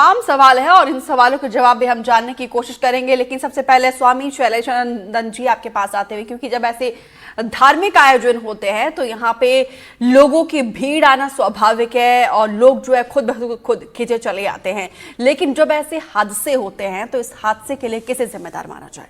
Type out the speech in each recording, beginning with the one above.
तमाम सवाल है और इन सवालों के जवाब भी हम जानने की कोशिश करेंगे, लेकिन सबसे पहले स्वामी शैलेशानंद जी आपके पास आते हुए, क्योंकि जब ऐसे धार्मिक आयोजन होते हैं तो यहाँ पे लोगों की भीड़ आना स्वाभाविक है और लोग जो है खुद खींचे चले आते हैं, लेकिन जब ऐसे हादसे होते हैं तो इस हादसे के लिए किसे जिम्मेदार माना जाए?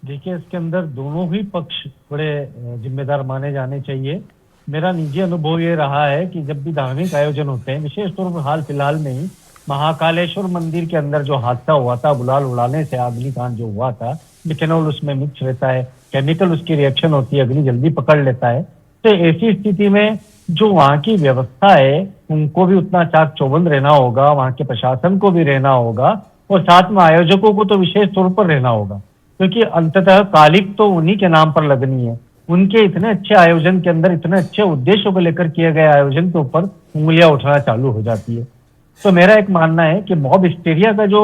देखिए, इसके अंदर दोनों ही पक्ष बड़े जिम्मेदार माने जाने चाहिए। मेरा निजी अनुभव ये रहा है कि जब भी धार्मिक आयोजन होते हैं, विशेष तौर पर हाल फिलहाल में ही महाकालेश्वर मंदिर के अंदर जो हादसा हुआ था, गुलाल उड़ाने से अग्निकांड जो हुआ था, मिथेनॉल उसमें मिक्स रहता है, केमिकल उसकी रिएक्शन होती है, अग्नि जल्दी पकड़ लेता है। तो ऐसी स्थिति में जो वहाँ की व्यवस्था है उनको भी उतना चाक चौबंद रहना होगा, वहाँ के प्रशासन को भी रहना होगा और साथ में आयोजकों को तो विशेष तौर पर रहना होगा, क्योंकि अंततः कालिक तो उन्हीं के नाम पर लगनी है। उनके इतने अच्छे आयोजन के अंदर, इतने अच्छे उद्देश्यों को लेकर किए गए आयोजन के ऊपर उंगलियां उठाना चालू हो जाती है। तो मेरा एक मानना है कि मॉब हिस्टेरिया का जो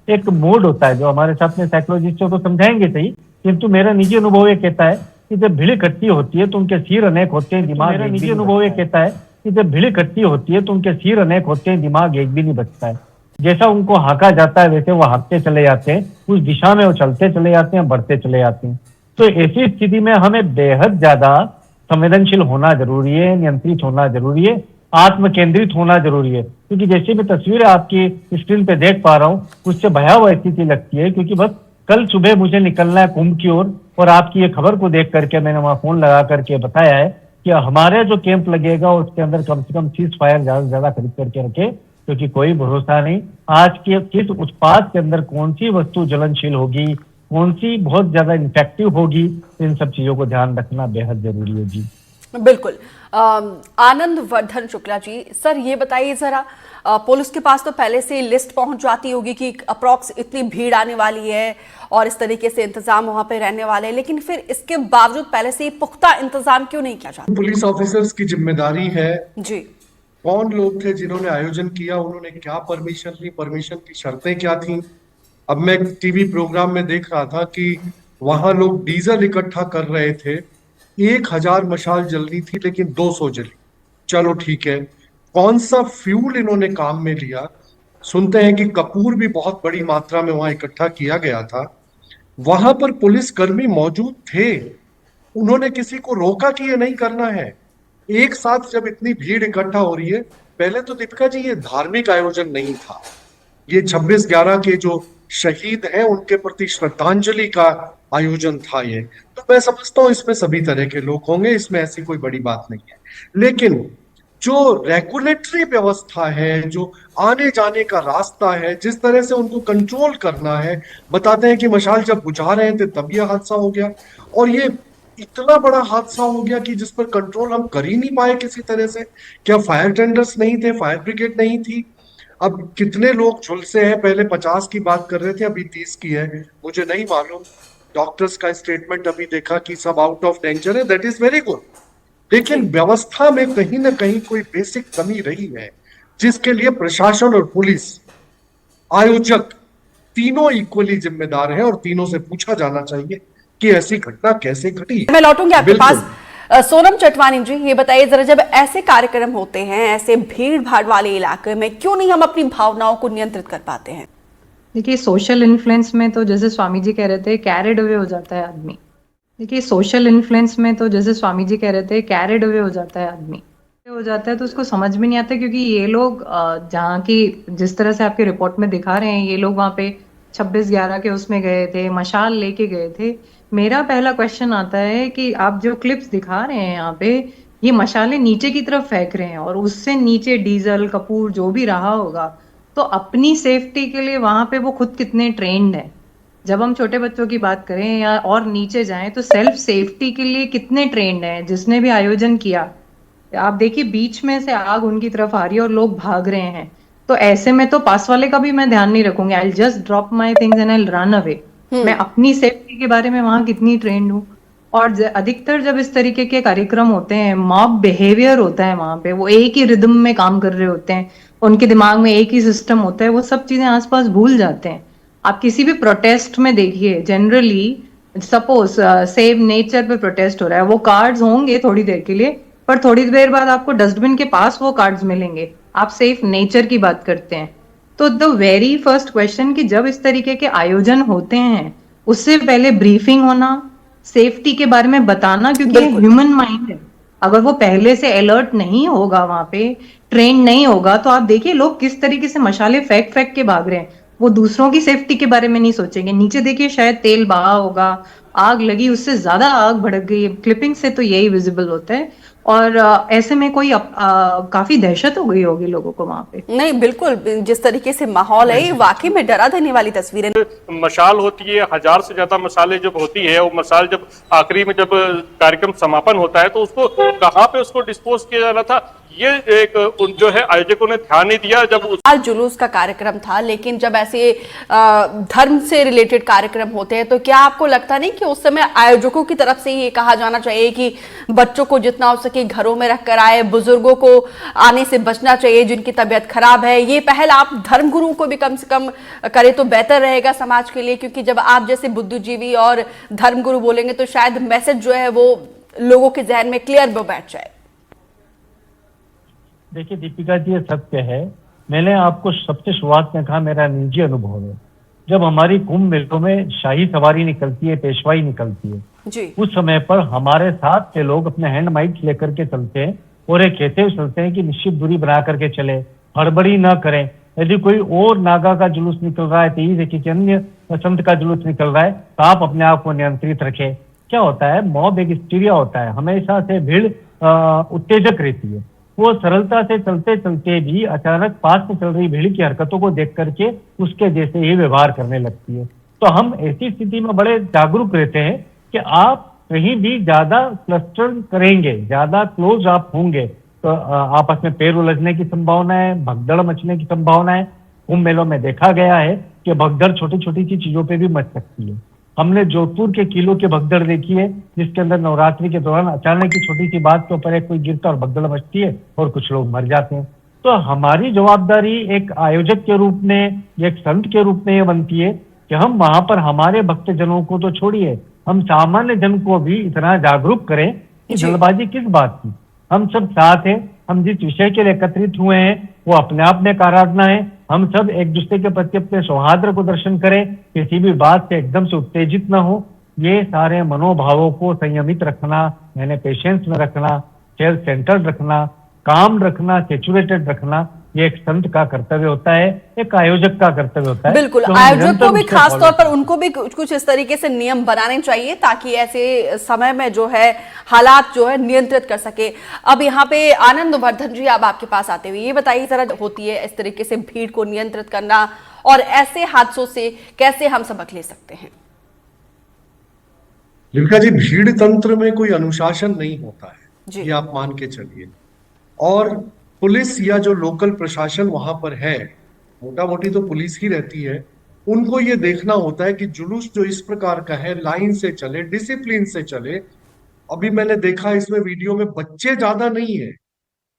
एक मोड होता है, जो हमारे साथ में साइकोलॉजिस्ट तो समझाएंगे सही, किंतु मेरा निजी अनुभव ये कहता है कि जब भीड़ इकट्ठी होती है तो उनके सिर अनेक होते हैं, दिमाग मेरा निजी अनुभव ये कहता है कि जब भीड़ इकट्ठी होती है तो उनके सिर अनेक होते हैं, दिमाग एक भी नहीं बचता है। जैसा उनको हाका जाता है वैसे वो हाँकते चले जाते हैं, उस दिशा में वो चलते चले जाते हैं, बढ़ते चले जाते हैं। तो ऐसी स्थिति में हमें बेहद ज्यादा संवेदनशील होना जरूरी है, नियंत्रित होना जरूरी है, आत्म केंद्रित होना जरूरी है। क्योंकि जैसे मैं तस्वीर आपकी स्क्रीन पे देख पा रहा हूँ, उससे भयावह स्थिति लगती है। क्योंकि बस कल सुबह मुझे निकलना है कुंभ की ओर और आपकी ये खबर को देख करके मैंने वहां फोन लगा करके बताया है कि हमारे जो कैंप लगेगा उसके अंदर कम से कम 30 फायर ज्यादा से ज्यादा खरीद करके रखे, क्योंकि कोई भरोसा नहीं आज के किस उत्पाद के अंदर कौन सी वस्तु ज्वलनशील होगी, कौन सी बहुत ज्यादा इन्फेक्टिव होगी। इन सब चीजों को ध्यान रखना बेहद जरूरी है। जी बिल्कुल। आनंद वर्धन शुक्ला जी, सर ये बताइए जरा, पुलिस के पास तो पहले से लिस्ट पहुंच जाती होगी कि अप्रॉक्स इतनी भीड़ आने वाली है और इस तरीके से इंतजाम वहां पे रहने वाले हैं, लेकिन फिर इसके बावजूद पहले से पुख्ता इंतजाम क्यों नहीं किया जाता? पुलिस ऑफिसर्स की जिम्मेदारी है जी। कौन लोग थे जिन्होंने आयोजन किया, उन्होंने क्या परमिशन ली, परमिशन की शर्तें क्या थी। अब मैं टीवी प्रोग्राम में देख रहा था कि वहां लोग डीजल इकट्ठा कर रहे थे, 1000 मशाल जलनी थी लेकिन 200 जली। चलो ठीक है, कौन सा फ्यूल इन्होंने काम में लिया? सुनते हैं कि कपूर भी बहुत बड़ी मात्रा में वहां इकट्ठा किया गया था। वहां पर पुलिसकर्मी मौजूद थे, उन्होंने किसी को रोका कि ये नहीं करना है। एक साथ जब इतनी भीड़ इकट्ठा हो रही है, पहले तो दीपिका जी ये धार्मिक आयोजन नहीं था, ये 26/11 के जो शहीद हैं उनके प्रति श्रद्धांजलि का आयोजन था ये। तो मैं समझता हूँ इसमें सभी तरह के लोग होंगे, इसमें ऐसी कोई बड़ी बात नहीं है। लेकिन जो रेगुलेटरी व्यवस्था है, जो आने जाने का रास्ता है, जिस तरह से उनको कंट्रोल करना है, बताते हैं कि मशाल जब बुझा रहे थे तब यह हादसा हो गया और ये इतना बड़ा हादसा हो गया कि जिस पर कंट्रोल हम कर ही नहीं पाए किसी तरह से। क्या फायर टेंडर्स नहीं थे, फायर ब्रिगेड नहीं थी? अब कितने लोग झुलसे हैं? पहले 50 की बात कर रहे थे, अभी 30 की है, मुझे नहीं मालूम। डॉक्टर्स का स्टेटमेंट अभी देखा कि सब आउट ऑफ डेंजर है, दैट इज वेरी गुड। लेकिन व्यवस्था में कहीं ना कहीं कोई बेसिक कमी रही है, जिसके लिए प्रशासन और पुलिस, आयोजक तीनों इक्वली जिम्मेदार हैं और तीनों से पूछा जाना चाहिए कि ऐसी घटना कैसे घटी। मैं लौटूंगी आपके पास। सोनम चटवानी जी, ये बताइए जरा, जब ऐसे कार्यक्रम होते हैं ऐसे भीड़ भाड़ वाले इलाके में, क्यों नहीं हम अपनी भावनाओं को नियंत्रित कर पाते हैं? देखिए, सोशल इन्फ्लुएंस में तो जैसे स्वामी जी कह रहे थे, कैरिड अवे हो जाता है आदमी। देखिए, सोशल इन्फ्लुएंस में तो जैसे स्वामी जी कह रहे थे, कैरिड अवे हो जाता है आदमी, हो जाता है तो उसको समझ में नहीं आता। क्योंकि ये लोग जहाँ की जिस तरह से आपके रिपोर्ट में दिखा रहे हैं, ये लोग वहाँ पे 26/11 के उसमें गए थे, मशाल लेके गए थे। मेरा पहला क्वेश्चन आता है कि आप जो क्लिप्स दिखा रहे हैं यहाँ पे, ये मशालें नीचे की तरफ फेंक रहे हैं और उससे नीचे डीजल कपूर जो भी रहा होगा, तो अपनी सेफ्टी के लिए वहां पे वो खुद कितने ट्रेंड है। जब हम छोटे बच्चों की बात करें या और नीचे जाएं तो सेल्फ सेफ्टी के लिए कितने ट्रेंड है। जिसने भी आयोजन किया, आप देखिए बीच में से आग उनकी तरफ आ रही है और लोग भाग रहे हैं, तो ऐसे में तो पास वाले का भी मैं ध्यान नहीं रखूंगी, I just drop my things and I run away. मैं अपनी सेफ्टी के बारे में वहां कितनी ट्रेंड हूँ। और अधिकतर जब इस तरीके के कार्यक्रम होते हैं, मॉब बिहेवियर होता है वहां पे, वो एक ही रिदम में काम कर रहे होते हैं, उनके दिमाग में एक ही सिस्टम होता है, वो सब चीजें आसपास भूल जाते हैं। आप किसी भी प्रोटेस्ट में देखिए, जनरली सपोज सेव नेचर पे प्रोटेस्ट हो रहा है, वो कार्ड्स होंगे थोड़ी देर के लिए, पर थोड़ी देर बाद आपको डस्टबिन के पास वो कार्ड्स मिलेंगे आप सेफ नेचर की बात करते हैं। तो द वेरी फर्स्ट क्वेश्चन कि जब इस तरीके के आयोजन होते हैं उससे पहले ब्रीफिंग होना, सेफ्टी के बारे में बताना, क्योंकि ये ह्यूमन माइंड है। अगर वो पहले से अलर्ट नहीं होगा, वहां पे ट्रेन नहीं होगा, तो आप देखिए लोग किस तरीके से मशाले फेंक फेंक के भाग रहे हैं। वो दूसरों की सेफ्टी के बारे में नहीं सोचेंगे। नीचे देखिए शायद तेल बहा होगा, आग लगी, उससे ज्यादा आग भड़क गई। क्लिपिंग से तो यही विजिबल होता है। और ऐसे में कोई काफी दहशत हो गई होगी लोगों को वहां पे। नहीं, बिल्कुल, जिस तरीके से माहौल है ये वाकई में डरा देने वाली तस्वीरें। मशाल होती है, 1000 से ज्यादा मशालें जब होती है, वो मशाल जब आखिरी में जब कार्यक्रम समापन होता है तो उसको कहाँ पे उसको डिस्पोज किया जाना था, ये एक जो है आयोजकों ने ध्यान नहीं दिया। जब आज जुलूस का कार्यक्रम था, लेकिन जब ऐसे धर्म से रिलेटेड कार्यक्रम होते हैं तो क्या आपको लगता नहीं कि उस समय आयोजकों की तरफ से ये कहा जाना चाहिए कि बच्चों को जितना हो सके घरों में रख कर आए, बुजुर्गों को आने से बचना चाहिए जिनकी तबीयत खराब है। ये पहल आप धर्मगुरुओं को भी कम से कम करें तो बेहतर रहेगा समाज के लिए, क्योंकि जब आप जैसे बुद्धिजीवी और धर्मगुरु बोलेंगे तो शायद मैसेज जो है वो लोगों के जहन में क्लियर बैठ जाए। देखिए दीपिका जी, ये सत्य है। मैंने आपको सबसे शुरुआत में कहा, मेरा निजी अनुभव है। जब हमारी कुंभ मेलों में शाही सवारी निकलती है, पेशवाई निकलती है जी। उस समय पर हमारे साथ के लोग अपने हैंड माइक्स लेकर के चलते हैं और ये कहते हुए चलते हैं कि निश्चित दूरी बना करके चले, हड़बड़ी ना करें। यदि कोई और नागा का जुलूस निकल रहा है, तेईस है किसी अन्य संत का जुलूस निकल रहा है, तो आप अपने आप को नियंत्रित रखें। क्या होता है, मॉब एक हिस्टीरिया होता है, हमेशा से भीड़ उत्तेजक रहती है। वो सरलता से चलते चलते भी अचानक पास में चल रही भीड़ की हरकतों को देख करके उसके जैसे ही व्यवहार करने लगती है। तो हम ऐसी स्थिति में बड़े जागरूक रहते हैं कि आप कहीं भी ज्यादा क्लस्टर करेंगे, ज्यादा क्लोज आप होंगे तो आपस में पैर उलझने की संभावना है, भगदड़ मचने की संभावना है। कुंभ मेलों में देखा गया है कि भगदड़ छोटी छोटी सी चीजों पे भी मच सकती है। हमने जोधपुर के किलों के भगदड़ देखी है, जिसके अंदर नवरात्रि के दौरान अचानक की छोटी सी बात के ऊपर एक कोई गिरता और भगदड़ मचती है और कुछ लोग मर जाते हैं। तो हमारी जवाबदारी एक आयोजक के रूप में, एक संत के रूप में ये बनती है कि हम वहां पर हमारे भक्तजनों को तो छोड़िए, हम सामान्य जन को भी इतना जागरूक करें कि जल्दबाजी किस बात की। हम सब साथ हैं, हम जिस विषय के लिए एकत्रित हुए हैं वो अपने आप में एक आराधना है। हम सब एक दूसरे के प्रति अपने सौहार्द को दर्शन करें, किसी भी बात से एकदम से उत्तेजित न हो। ये सारे मनोभावों को संयमित रखना, यानी पेशेंस में रखना, सेल्फ सेंटर्ड रखना, काम रखना, सेचुरेटेड रखना, ये एक संत का कर्तव्य होता है, एक आयोजक का कर्तव्य होता है। बिल्कुल, तो आयोजक को भी खास तौर पर उनको भी कुछ इस तरीके से नियम बनाने चाहिए ताकि ऐसे समय में जो है हालात जो है नियंत्रित कर सके। अब यहाँ पे आनंद वर्धन जी, अब आपके पास आते हुए ये बताइए जरा, होती है इस तरीके से भीड़ को नियंत्रित करना और ऐसे हादसों से कैसे हम सबक ले सकते हैं? दीपिका जी, भीड़ तंत्र में कोई अनुशासन नहीं होता है, जी। ये आप मान के चलिए। और पुलिस या जो लोकल प्रशासन वहां पर है, मोटा मोटी तो पुलिस ही रहती है, उनको ये देखना होता है कि जुलूस जो इस प्रकार का है लाइन से चले, डिसिप्लिन से चले। अभी मैंने देखा इसमें वीडियो में बच्चे ज्यादा नहीं है,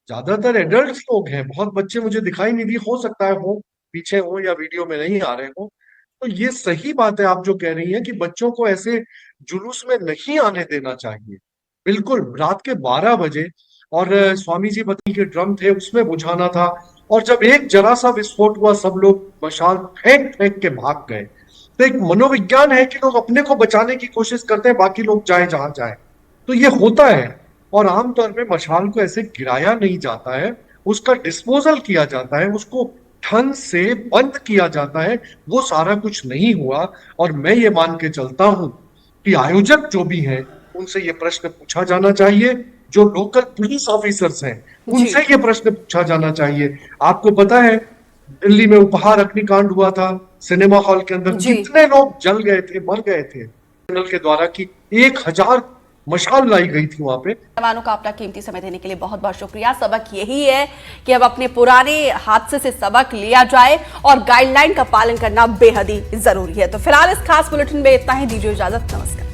ज्यादातर एडल्ट लोग हैं। बहुत बच्चे मुझे दिखाई नहीं दिए, हो सकता है हो पीछे हो या वीडियो में नहीं आ रहे हो। तो ये सही बात है आप जो कह रही हैं कि बच्चों को ऐसे जुलूस में नहीं आने देना चाहिए। बिल्कुल रात के 12 बजे, और स्वामी जी बताइए के ड्रम थे उसमें बुझाना था, और जब एक जरा सा विस्फोट हुआ सब लोग मशाल फेंक फेंक के भाग गए। तो एक मनोविज्ञान है कि लोग अपने को बचाने की कोशिश करते हैं, बाकी लोग जाए जहां जाए। तो ये होता है, और आमतौर पे मशाल को ऐसे गिराया नहीं जाता है, उसका डिस्पोजल किया जाता है, उसको ढंग से बंद किया जाता है। वो सारा कुछ नहीं हुआ। और मैं ये मान के चलता हूं कि आयोजक जो भी हैं उनसे ये प्रश्न पूछा जाना चाहिए, जो लोकल पुलिस ऑफिसर्स हैं उनसे ये प्रश्न पूछा जाना चाहिए। आपको पता है दिल्ली में उपहार अग्निकांड हुआ था, सिनेमा हॉल के अंदर कितने लोग जल गए थे, मर गए थे चैनल के द्वारा कि 1000 मशाल लाई गई थी वहां पे। मेहमानों का अपना कीमती समय देने के लिए बहुत बहुत शुक्रिया। सबक यही है कि अब अपने पुराने हादसे से सबक लिया जाए और गाइडलाइन का पालन करना बेहद ही जरूरी है। तो फिलहाल इस खास बुलेटिन में इतना ही, दीजिए इजाजत, नमस्कार।